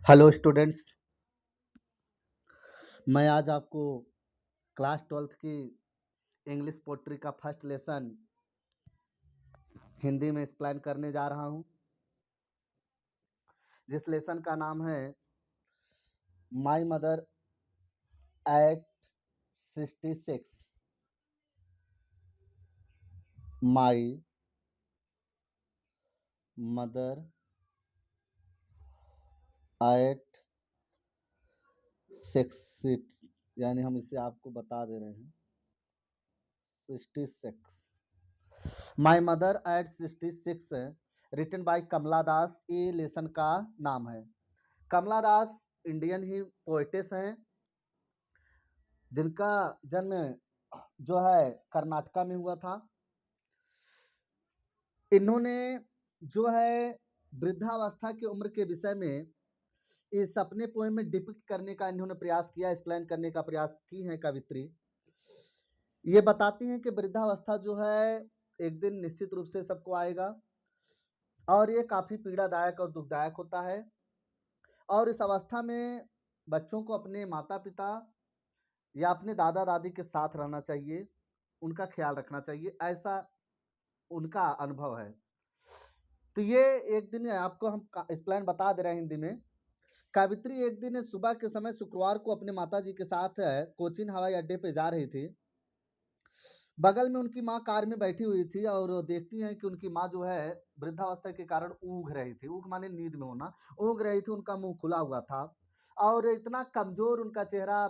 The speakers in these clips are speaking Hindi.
हेलो स्टूडेंट्स, मैं आज आपको क्लास 12th की इंग्लिश पोट्री का फर्स्ट लेसन हिंदी में एक्सप्लेन करने जा रहा हूं, जिस लेसन का नाम है माई mother at 66। My mother at 66, यानी हम इसे आपको बता दे रहे हैं 66। My mother at 66 written by Kamala Das. ये लेसन का नाम है। कमला दास इंडियन ही पोएटिस हैं, जिनका जन्म जो है कर्नाटका में हुआ था। इन्होंने जो है वृद्धावस्था की उम्र के विषय में इस अपने पोएम में डिपिक्ट करने का इन्होंने प्रयास किया, एक्सप्लेन करने का प्रयास की है कवित्री। ये बताती हैं कि वृद्धावस्था जो है एक दिन निश्चित रूप से सबको आएगा और ये काफी पीड़ादायक और दुखदायक होता है, और इस अवस्था में बच्चों को अपने माता पिता या अपने दादा दादी के साथ रहना चाहिए, उनका ख्याल रखना चाहिए, ऐसा उनका अनुभव है। तो ये एक दिन आपको हम एक्सप्लेन बता दे रहे हैं हिंदी में। कावित्री एक दिन सुबह के समय शुक्रवार को अपने माताजी के साथ कोचीन हवाई अड्डे पे जा रही थी। बगल में उनकी माँ कार में बैठी हुई थी और देखती हैं कि उनकी माँ जो है वृद्धावस्था के कारण ऊँघ रही थी। ऊँघ माने नींद में होना। ऊँघ रही थी, उनका मुंह खुला हुआ था और इतना कमजोर उनका चेहरा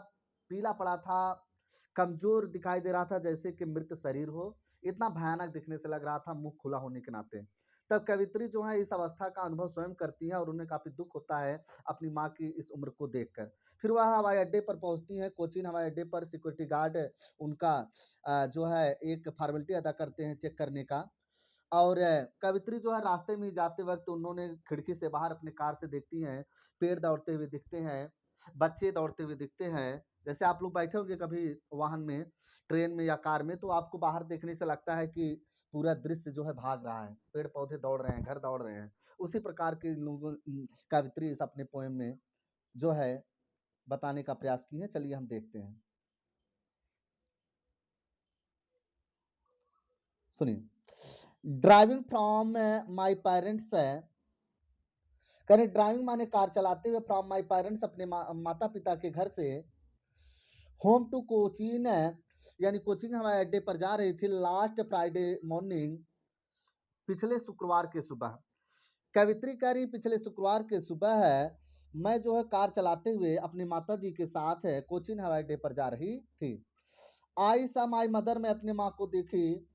पीला पड़ा था, कमजोर दिखाई दे रहा था, जैसे कि मृत शरीर हो। इतना भयानक दिखने से लग रहा था, मुंह खुला होने के नाते। तब कवित्री जो है इस अवस्था का अनुभव स्वयं करती है और उन्हें काफी दुख होता है अपनी माँ की इस उम्र को देखकर। फिर वह हवाई अड्डे पर पहुंचती है। कोचीन हवाई अड्डे पर सिक्योरिटी गार्ड उनका जो है एक फॉर्मेलिटी अदा करते हैं चेक करने का। और कवित्री जो है रास्ते में जाते वक्त उन्होंने खिड़की से बाहर अपने कार से देखती हैं, पेड़ दौड़ते हुए दिखते हैं, बच्चे दौड़ते हुए दिखते हैं। जैसे आप लोग बैठे होंगे कभी वाहन में, ट्रेन में या कार में, तो आपको बाहर देखने से लगता है कि पूरा दृश्य जो है भाग रहा है, पेड़ पौधे दौड़ रहे हैं, घर दौड़ रहे हैं। उसी प्रकार के लोगों कवित्री इस अपने पोएम में जो है बताने का प्रयास की है। चलिए हम देखते हैं, सुनिए। ड्राइविंग फ्रॉम माई पेरेंट्स है, करें ड्राइविंग माने कार चलाते हुए, फ्रॉम माई पेरेंट्स अपने माता पिता के घर से, होम टू कोचीन यानी कोचिंग हवाई अड्डे पर जा रही थी, लास्ट फ्राइडे मॉर्निंग पिछले शुक्रवार के सुबह। कवित्री कह रही पिछले शुक्रवार के सुबह है मैं जो है कार चलाते हुए अपनी माता जी के साथ है कोचीन हवाई अड्डे पर जा रही थी। आई सा माई मदर, में अपने माँ को देखी,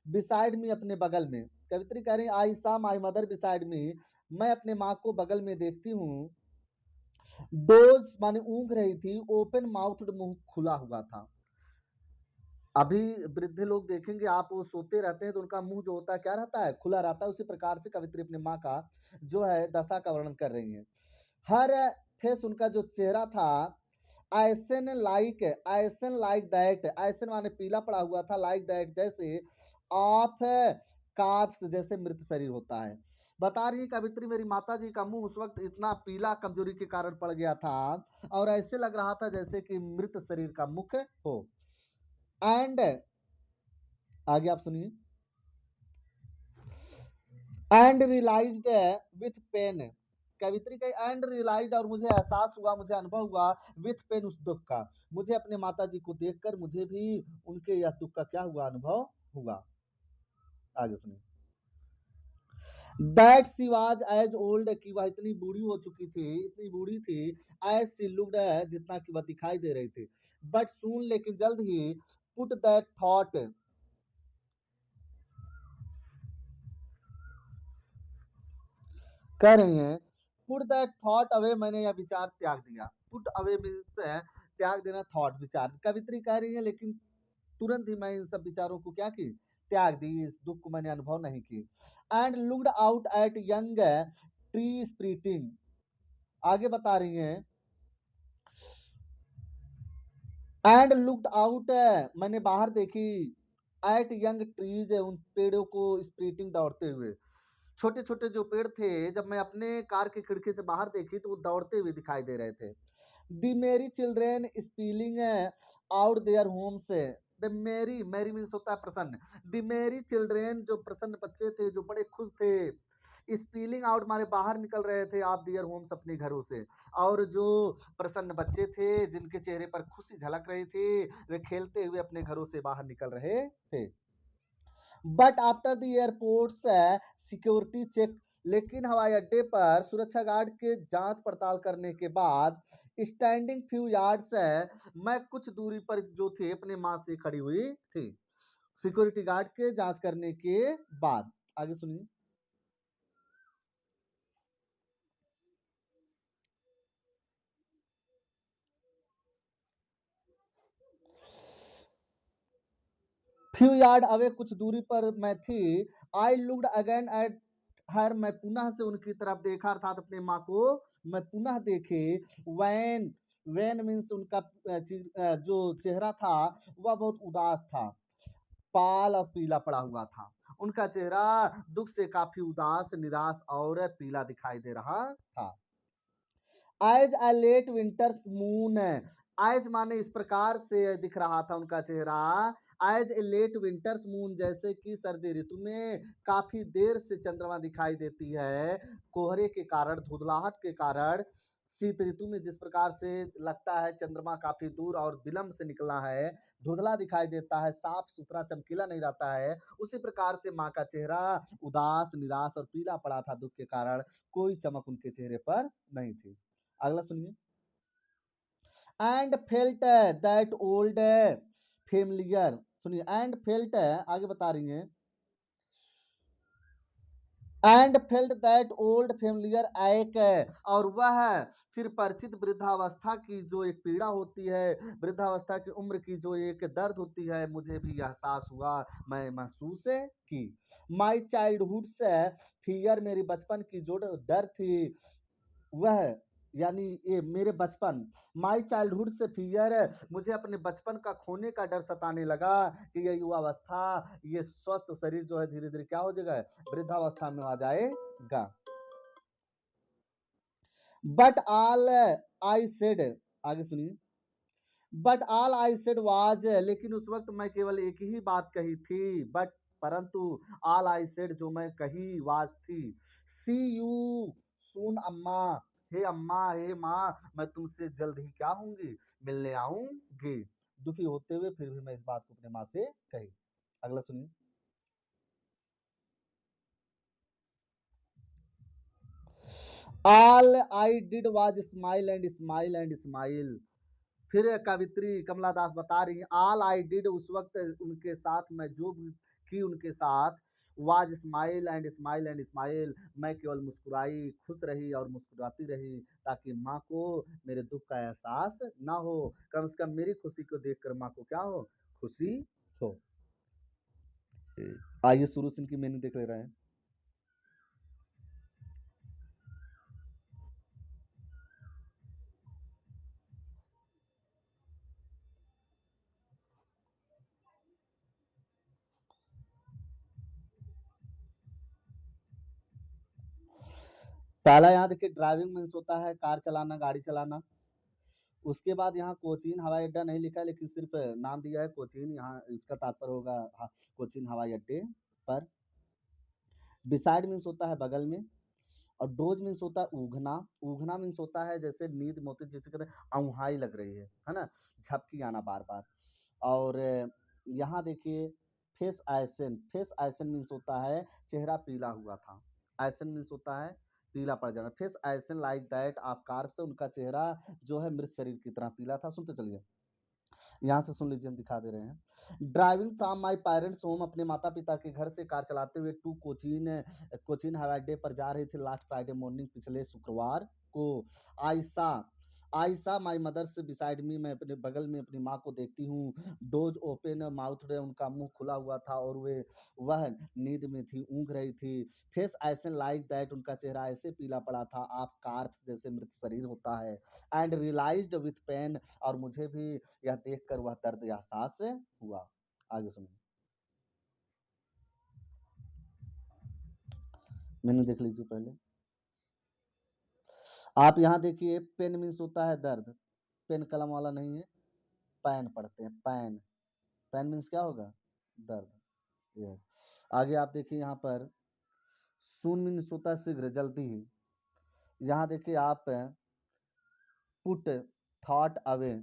बिसाइड मी अपने बगल में। कवित्री कह रही आई सा माई मदर बिसाइड मी, मैं अपने माँ को बगल में देखती हूँ। डोज माने ऊँघ रही थी, ओपन माउथड मुंह खुला हुआ था। अभी वृद्ध लोग देखेंगे आप, वो सोते रहते हैं तो उनका मुंह जो होता है क्या रहता है, खुला रहता है। उसी प्रकार से कवित्री अपनी माँ का जो है दशा का वर्णन कर रही है। हर फेस, उनका जो चेहरा था, ऐसन लाइक दैट, ऐसन माने पीला पड़ा हुआ था, लाइक दैट जैसे, ऑफ कार्ब्स जैसे मृत शरीर होता है। बता रही है कवित्री मेरी माता जी का मुंह उस वक्त इतना पीला कमजोरी के कारण पड़ गया था और ऐसे लग रहा था जैसे कि मृत शरीर का मुख हो। एंड आगे आप सुनिए। एंड रियलाइज्ड विथ पेन, कवित्री का एंड रियलाइज्ड, और मुझे एहसास हुआ, मुझे अनुभव हुआ, विथ पेन उस दुख का। मुझे अपने माता जी को देखकर मुझे भी उनके यह दुख का क्या हुआ, अनुभव हुआ। आगे सुनिए। That she was as old, कि वह इतनी बूढ़ी हो चुकी थी, इतनी बूढ़ी थी, एज शी लुक्ड, जितना कि वह दिखाई दे रही थी। बट सून, लेकिन जल्द ही, पुट दैट थॉट, कह रही हैं पुट दैट थॉट अवे, मैंने यह विचार त्याग दिया। पुट अवे मीन्स त्याग देना, थॉट विचार। कवित्री कह रही है लेकिन तुरंत ही मैं इन सब विचारों को क्या की, त्याग दी, इस दुख को मैंने अनुभव नहीं की। And looked out at young tree sprouting, आगे बता रही हैं। एंड लुक्ड आउट, मैंने बाहर देखी, एट यंग ट्रीज, उन पेड़ों को स्प्रिटिंग दौड़ते हुए, छोटे छोटे जो पेड़ थे जब मैं अपने कार की खिड़की से बाहर देखी तो वो दौड़ते हुए दिखाई दे रहे थे। दी मेरी children spilling out their home से, द मेरी, मेरी मीन्स होता है प्रसन्न, द मेरी चिल्ड्रेन जो प्रसन्न बच्चे थे जो बड़े खुश थे, स्पीलिंग आउट मारे बाहर निकल रहे थे आप दियर होम्स अपने घरों से, और जो प्रसन्न बच्चे थे जिनके चेहरे पर खुशी झलक रही थी वे खेलते हुए अपने घरों से बाहर निकल रहे थे। But after the airport's security check, लेकिन हवाई अड्डे पर सुरक्षा गार्ड के जांच पड़ताल करने के बाद स्टैंडिंग फ्यू यार्ड्स मैं कुछ दूरी पर जो थे अपने माँ से खड़ी हुई थी, सिक्योरिटी गार्ड के जांच करने के बाद। आगे सुनिए। फ्यू यार्ड अवे, कुछ दूरी पर मैं थी। I looked again at her, मैं पुनः से उनकी तरफ देखा, अर्थात अपने माँ को मैं पुनः देखे। वैन, वैन मीन्स उनका जो चेहरा था वह बहुत उदास था, पाल और पीला पड़ा हुआ था। उनका चेहरा दुख से काफी उदास, निराश और पीला दिखाई दे रहा था। As a late winter's moon, as माने इस प्रकार से दिख रहा था उनका चेहरा, as a late winter's moon, जैसे कि सर्दी ऋतु में काफी देर से चंद्रमा दिखाई देती है कोहरे के कारण, धुंधलाहट के कारण। शीत ऋतु में जिस प्रकार से लगता है चंद्रमा काफी दूर और विलंब से निकला है, धुंधला दिखाई देता है, साफ सुथरा चमकीला नहीं रहता है, उसी प्रकार से माँ का चेहरा उदास, निराश और पीला पड़ा था दुख के कारण, कोई चमक उनके चेहरे पर नहीं थी। अगला सुनिए। And felt that old familiar, सुनिए, एंड फेल्ट आगे बता रही हैं, and felt that old familiar एक, और वह फिर परिचित वृद्धावस्था की जो एक पीड़ा होती है, वृद्धावस्था की उम्र की जो एक दर्द होती है, मुझे भी एहसास हुआ, मैं महसूस की। माई चाइल्डहुड से फियर, मेरी बचपन की जो डर थी वह, यानी ये मेरे बचपन, माई चाइल्डहुड से फियर, मुझे अपने बचपन का खोने का डर सताने लगा कि ये युवावस्था, ये स्वस्थ शरीर जो है धीरे धीरे क्या हो जाएगा, वृद्धावस्था में आ जाएगा। बट ऑल आई सेड, आगे सुनिए। But all I said was, लेकिन उस वक्त मैं केवल एक ही बात कही थी, बट परंतु, ऑल आई सेड जो मैं कही वाज थी, सी यू सून अम्मा, हे अम्मा, हे माँ, मैं तुमसे जल्द ही क्या होंगी, मिलने आऊंगी। दुखी होते हुए फिर भी मैं इस बात को अपने माँ से कही। अगला सुनिए। All I did was smile and smile and smile, फिर कवित्री कमला दास बता रही है, ऑल आई डिड, उस वक्त उनके साथ मैं जो भी की उनके साथ, was smile and smile and smile, मैं केवल मुस्कुराई, खुश रही और मुस्कुराती रही, ताकि माँ को मेरे दुख का एहसास ना हो, कम से कम मेरी खुशी को देखकर माँ को क्या हो, खुशी हो। आइए शुरू से इनकी मीनिंग देख ले रहे हैं। पहला यहाँ देखिए ड्राइविंग मीन्स होता है कार चलाना, गाड़ी चलाना। उसके बाद यहाँ कोचीन हवाई अड्डा नहीं लिखा है, लेकिन सिर्फ नाम दिया है कोचीन, यहाँ इसका तात्पर्य होगा कोचीन हवाई अड्डे पर। बिसाइड मीन्स होता है बगल में, और डोज मीन्स होता है उगना, उगना मीन्स होता है जैसे नींद में होती है, जैसे कहते हैं औंधाई लग रही है ना, झपकी आना बार बार। और यहाँ देखिए फेस आयसन, फेस आयसन मीन्स होता है चेहरा पीला हुआ था, आयसन मीन्स होता है पीला पड़ जाना, फेस आयसन लाइक दैट, आप कार से उनका चेहरा जो है मृत शरीर की तरह पीला था। सुनते चलिए, यहाँ से सुन लीजिए, हम दिखा दे रहे हैं। Driving from my parents home, अपने माता पिता के घर से कार चलाते हुए टू कोचीन, कोचीन हवाई अड्डे पर जा रही थी लास्ट फ्राइडे मॉर्निंग, पिछले शुक्रवार को। आयशा, आयशा माई मदर से बिसाइड मी, मैं अपने बगल में अपनी माँ को देखती हूँ। डोज ओपन माउथ, उनका मुंह खुला हुआ था और वे वह नींद में थी, ऊँघ रही थी। फेस ऐसे लाइक दैट, उनका चेहरा ऐसे पीला पड़ा था आप कार्प्स जैसे मृत शरीर होता है। एंड रियलाइज्ड विथ पेन, और मुझे भी यह देखकर वह दर्द एहसास हुआ। आगे सुनिए। मीनिंग देख लीजिए पहले। आप यहाँ देखिए, पेन मीन्स होता है दर्द, पेन कलम वाला नहीं है, पैन पढ़ते हैं, पैन, पैन मीन्स क्या होगा, दर्द। ये आगे आप देखिए यहाँ पर, सून मीन्स होता है शीघ्र, जल्दी ही। यहाँ देखिए आप, put thought away,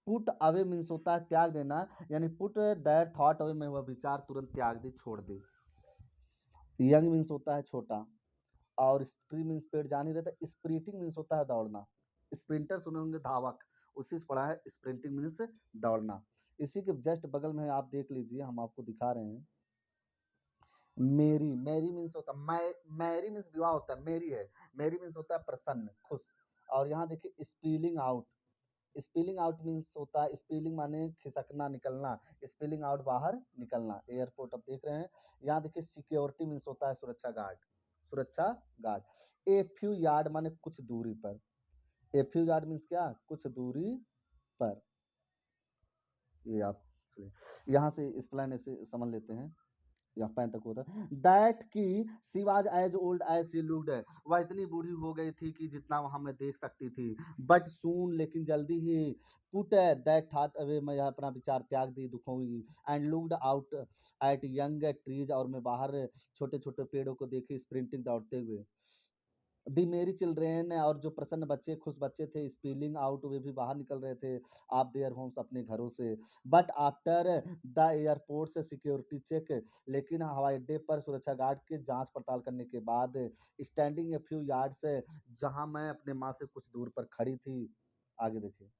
put away means होता है त्याग देना, यानी पुट दैट थॉट अवे में, वह विचार तुरंत त्याग दे, छोड़ दे। यंग मीन्स होता है छोटा, और स्प्री मीन्स पेड़ जा नहीं रहता, स्प्रिंटिंग मीन्स होता है दौड़ना, स्प्रिंटर सुने होंगे धावक, उसी से पढ़ा है, स्प्रिंटिंग मीन्स दौड़ना। इसी के जस्ट बगल में आप देख लीजिए, हम आपको दिखा रहे हैं, मेरी, मेरी मीन्स होता है, मैरी मीन्स विवाह होता है, मेरी है, मेरी मीन्स होता है प्रसन्न, खुश। और यहाँ देखिए spilling out, spilling out means होता है, स्पिलिंग माने खिसकना, निकलना, स्पिलिंग आउट बाहर निकलना, एयरपोर्ट आप देख रहे हैं। यहाँ देखिए सिक्योरिटी मीन्स होता है सुरक्षा गार्ड, सुरक्षा गार्ड। ए फ्यू यार्ड माने कुछ दूरी पर, ए फ्यू यार्ड मीन्स क्या, कुछ दूरी पर। ये आप यहाँ से इस प्लान ऐसे समझ लेते हैं, या पैन तक होता है। दैट की she was as old as she looked, वह इतनी बूढ़ी हो गई थी कि जितना वहां मैं देख सकती थी। बट सून, लेकिन जल्दी ही, पुट दैट थॉट अवे, मैं यह अपना विचार त्याग दी, दुखों की, and looked out at young trees, और मैं बाहर छोटे छोटे पेड़ों को देखी, स्प्रिंटिंग दौड़ते हुए। दी मेरी चिल्ड्रेन, और जो प्रसन्न बच्चे, खुश बच्चे थे, स्पीलिंग आउट, वे भी बाहर निकल रहे थे, आप देयर होम्स, अपने घरों से। बट आफ्टर द एयरपोर्ट से सिक्योरिटी चेक, लेकिन हवाई अड्डे पर सुरक्षा गार्ड के जांच पड़ताल करने के बाद, स्टैंडिंग ए फ्यू यार्ड से, जहां मैं अपने माँ से कुछ दूर पर खड़ी थी। आगे देखिए,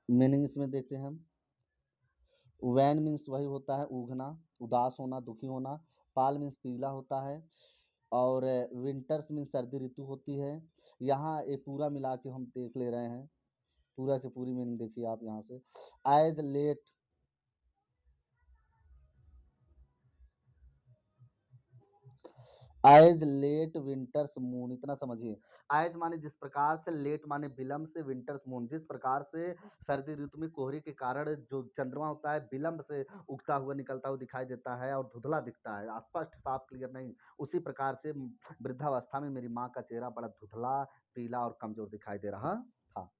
मीनिंग इसमें देखते हैं हम। वैन मीन्स वही होता है उगना, उदास होना, दुखी होना। पाल मीन्स पीला होता है, और विंटर्स मीन्स सर्दी ऋतु होती है। यहाँ ये पूरा मिला के हम देख ले रहे हैं, पूरा की पूरी मीनिंग देखिए आप यहाँ से। As late, as late winter's moon, इतना समझिए। एज माने जिस प्रकार से, लेट माने विलंब से, विंटर्स मून जिस प्रकार से सर्दी ऋतु में कोहरे के कारण जो चंद्रमा होता है विलंब से उगता हुआ निकलता हुआ दिखाई देता है और धुंधला दिखता है, स्पष्ट साफ क्लियर नहीं, उसी प्रकार से वृद्धावस्था में मेरी माँ का चेहरा बड़ा धुंधला, पीला और कमजोर दिखाई दे रहा था।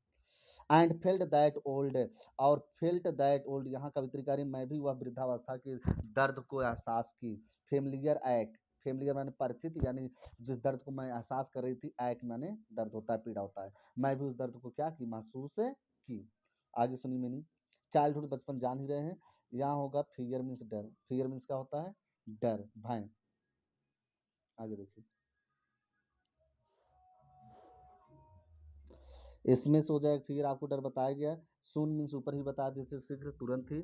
एंड फेल्ट दैट ओल्ड, और फेल्ट दैट ओल्ड, यहाँ कवित्री, मैं भी वह वृद्धावस्था के दर्द को एहसास की। फेमिलियर एक्ट, फेमिलियर माने परिचित, यानी जिस दर्द को मैं एहसास कर रही थी, एक्ट माने दर्द होता है, पीड़ा होता है, मैं भी उस दर्द को क्या की, महसूस की। आगे सुनिए मीनिंग। चाइल्डहुड, बचपन जान ही रहे हैं, यहाँ होगा फियर मीन्स डर, फियर मीन्स क्या होता है, डर, भय। आगे देखिए, इसमें से हो जाएगा, फिर आपको डर बताया गया। सुन मीन्स ऊपर ही बता देते, शीघ्र, तुरंत ही,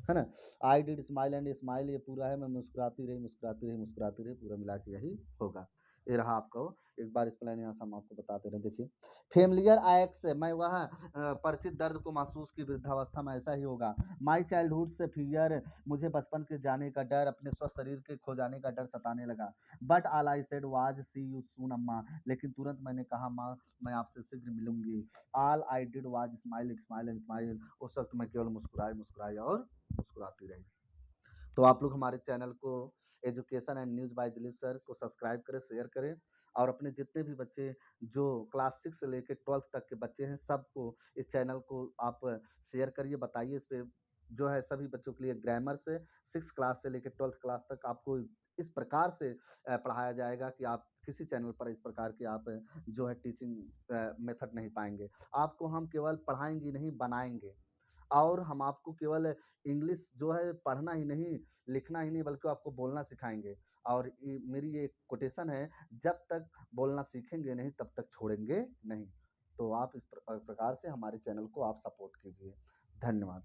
है ना। I did smile and smile, ये पूरा है, मैं मुस्कुराती रही, मुस्कुराती रही, मुस्कुराती रही, पूरा मिला के यही होगा। ये रहा आपका एक बार इस प्लान, यहाँ से हम आपको बताते रहे, देखिए। फेमिलियर एक्ट से, मैं वह परिचित दर्द को महसूस की, वृद्धावस्था में ऐसा ही होगा। माई चाइल्डहुड से फियर, मुझे बचपन के जाने का डर, अपने स्वस्थ शरीर के खो जाने का डर सताने लगा। But all I said was see you soon Amma, लेकिन तुरंत मैंने कहा, माँ मैं आपसे शीघ्र मिलूंगी। All I did was smile, smile and smile, उस वक्त मैं केवल मुस्कुराई, मुस्कुराई और मुस्कुराती रही। तो आप लोग हमारे चैनल को, education and news bye Dilip sir को सब्सक्राइब करें, शेयर करें, और अपने जितने भी बच्चे जो क्लास 6 से लेकर 12th तक के बच्चे हैं, सबको इस चैनल को आप शेयर करिए, बताइए इस पे, जो है सभी बच्चों के लिए ग्रामर से 6 क्लास से लेकर 12th क्लास तक आपको इस प्रकार से पढ़ाया जाएगा कि आप किसी चैनल पर इस प्रकार के आप जो है टीचिंग मेथड नहीं पाएंगे। आपको हम केवल पढ़ाएंगे नहीं, बनाएंगे, और हम आपको केवल इंग्लिश जो है पढ़ना ही नहीं, लिखना ही नहीं, बल्कि आपको बोलना सिखाएंगे। और मेरी ये कोटेशन है, जब तक बोलना सीखेंगे नहीं तब तक छोड़ेंगे नहीं। तो आप इस प्रकार से हमारे चैनल को आप सपोर्ट कीजिए। धन्यवाद।